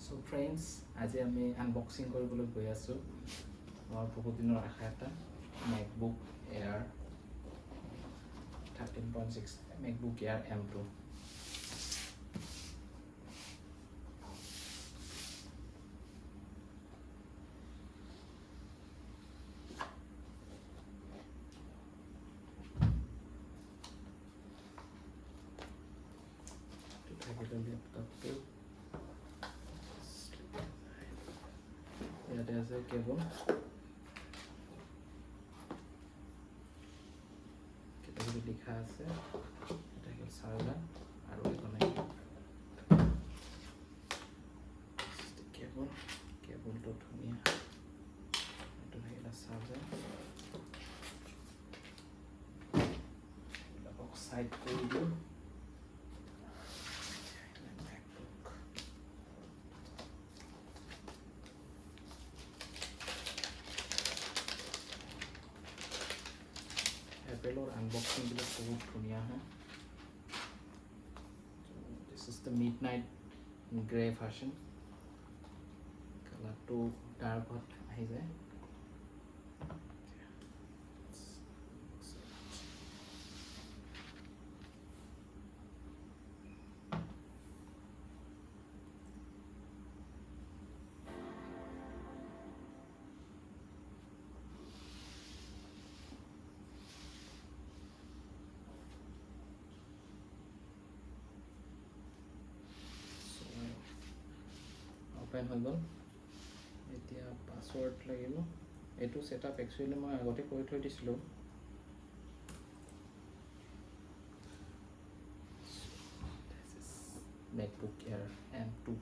So friends, আজি আমি unboxing কৰিবলৈ গৈ আছোঁ আমাৰ বহুত দিনৰ আশা এটা MacBook air 13.6 MacBook air M2। লেপটপটো ইয়াতে আছে কেবল, কিতাপত লিখা আছে এটা হ'ল চাৰ্জাৰ আৰু এখন কেবল, কেবলটো ধুনীয়া, এইটো থাকিলে চাৰ্জাৰ। এইবিলাকক চাইড কৰি দিওঁ। এপেলৰ আনবক্সিংবিলাক বহুত ধুনীয়া হয়। This is the midnight grey version. কালাৰটো ডাৰ্কত আহি যায়। অপেন হৈ গ'ল। এতিয়া পাছৱৰ্ড লাগিব। এইটো ছেটআপ একচুৱেলি মই আগতে কৰি থৈ দিছিলোঁ। MacBook air M2।